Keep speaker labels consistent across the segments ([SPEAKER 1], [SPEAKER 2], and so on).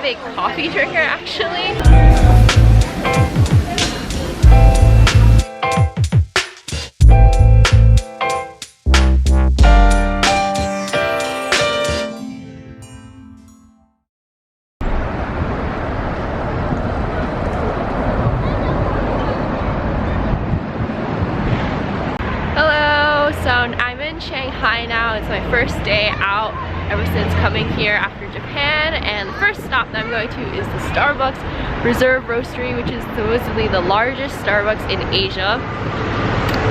[SPEAKER 1] big coffee drinker actually. Hello, so I'm in Shanghai now. It's my first day out ever since coming here after Japan, and the first stop that I'm going to is the Starbucks Reserve Roastery, which is supposedly the largest Starbucks in Asia.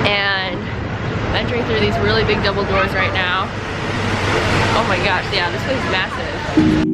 [SPEAKER 1] And I'm entering through these really big double doors right now. Oh my gosh, yeah, this place is massive.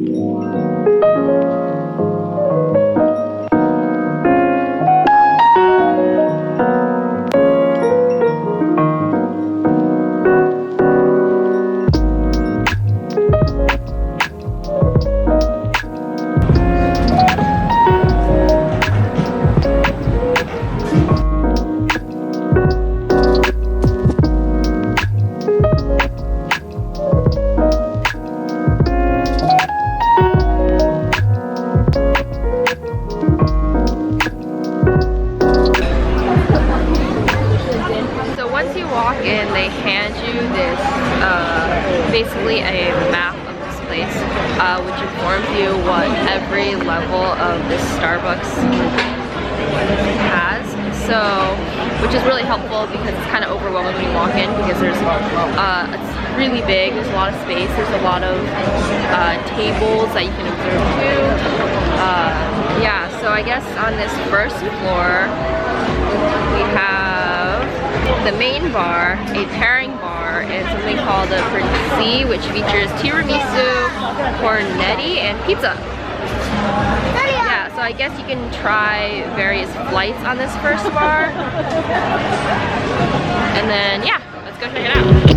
[SPEAKER 1] They hand you this, basically a map of this place, which informs you what every level of this Starbucks has. So, which is really helpful because it's kind of overwhelming when you walk in, because there's, it's really big, there's a lot of space, there's a lot of tables that you can observe too. Yeah, so I guess on this first floor, we have the main bar, a pairing bar, and something called a Prince, which features tiramisu, cornetti, and pizza. Yeah, so I guess you can try various flights on this first bar. And then, yeah, let's go check it out.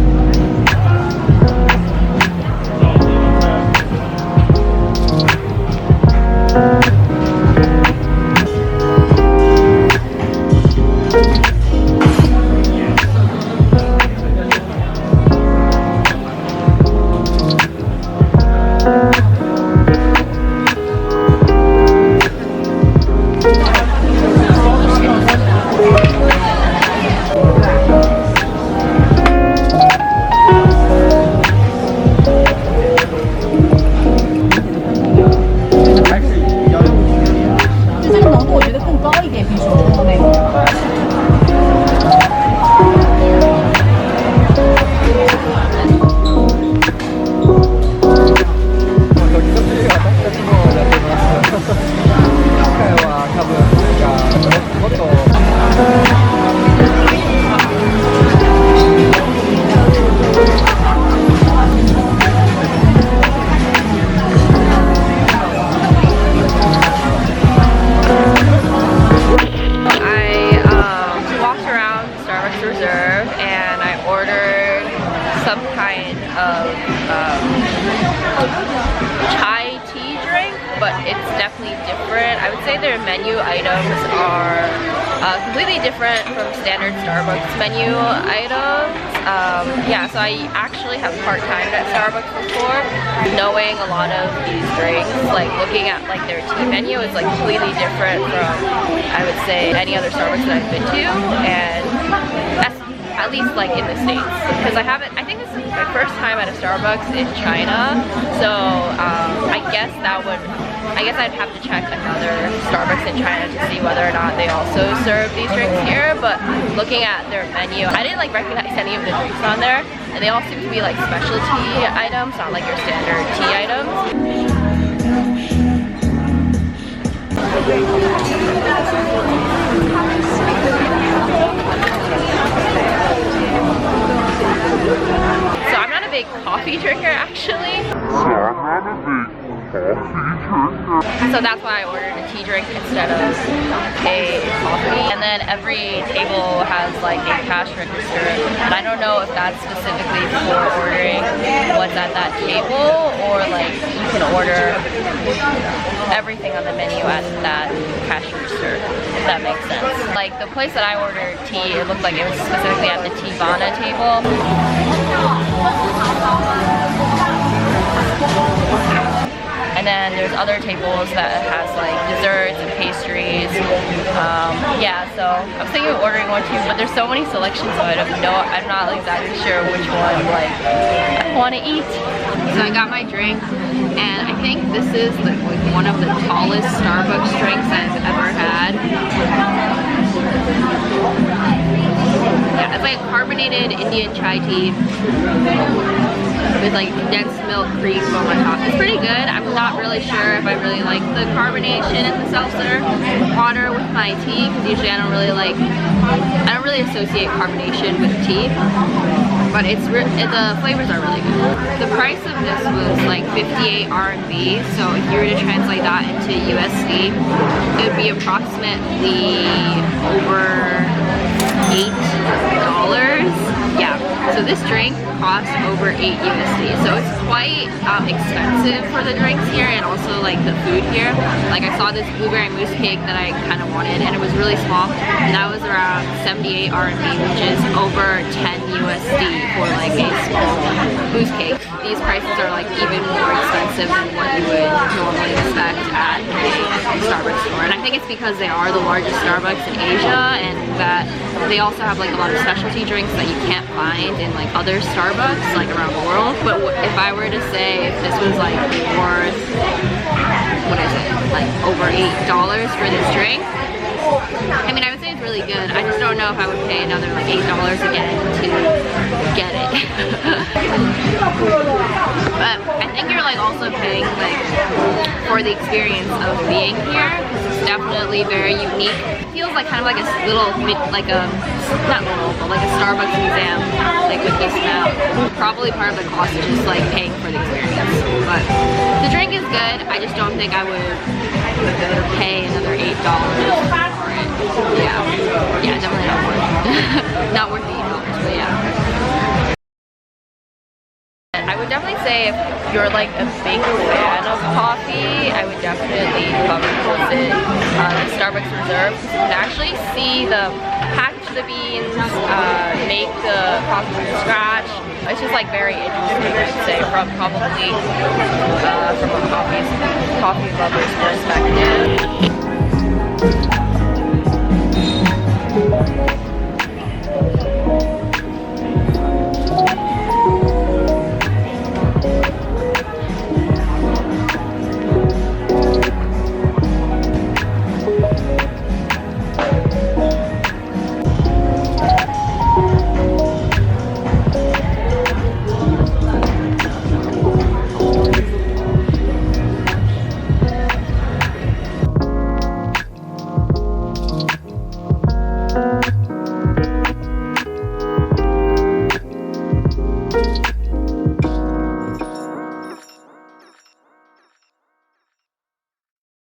[SPEAKER 1] Some kind of chai tea drink, but it's definitely different. I would say their menu items are completely different from standard Starbucks menu items. Yeah, so I actually have part-timed at Starbucks before. Knowing a lot of these drinks, like looking at like their tea menu is like completely different from, I would say, any other Starbucks that I've been to, and that's at least like in the States, because I think this is my first time at a Starbucks in China, so I guess I'd have to check another Starbucks in China to see whether or not they also serve these drinks here. But looking at their menu, I didn't like recognize any of the drinks on there, and they all seem to be like specialty items, not like your standard tea items. So I'm not a big coffee drinker actually. So that's why I ordered a tea drink instead of a coffee. And then every table has like a cash register, and I don't know if that's specifically for ordering what's at that table, or like you can order everything on the menu at that cash register, if that makes sense. Like the place that I ordered tea, it looked like it was specifically at the Tea-Bana table. And And then there's other tables that has like desserts and pastries. Yeah, so I was thinking of ordering one too, but there's so many selections, so I'm not exactly sure which one like I want to eat. So I got my drink, and I think this is like one of the tallest Starbucks drinks I've ever had. Yeah, it's like carbonated Indian chai tea with like condensed milk cream foam on top. It's pretty good. I'm not really sure if I really like the carbonation in the seltzer water with my tea, because usually I don't really associate carbonation with tea. But the flavors are really good. The price of this was like 58 RMB, so if you were to translate that into USD, it would be approximately over $8. Yeah, so this drink costs over 8 USD, so it's quite expensive for the drinks here and also like the food here. Like I saw this blueberry mousse cake that I kind of wanted, and it was really small, and that was around 78 RMB, which is over 10 USD for like a small mousse cake. These prices are like even more expensive than what you would normally expect at a Starbucks store, and I think it's because they are the largest Starbucks in Asia, and that they also have like a lot of specialty drinks that you can't find in like other Starbucks like around the world. But if I were to say if this was like worth, what is it, like over $8 for this drink, I mean, I would say it's really good. I just don't know if I would pay another like $8 again to get it. But I think you're like also paying like for the experience of being here. It's definitely very unique. It feels like kind of like a little, like a, not little, but like a Starbucks museum, like with this map. Probably part of the cost is just like paying for the experience. But the drink is good. I just don't think I would pay another $8 for it. Yeah, definitely not worth it. Not worth the $8, but yeah. I would definitely say if you're like a big fan of coffee, I would definitely come visit Starbucks Reserve. You can actually see the package the beans, make the coffee from scratch. It's just like very interesting, I'd say, from probably from a coffee lover's perspective.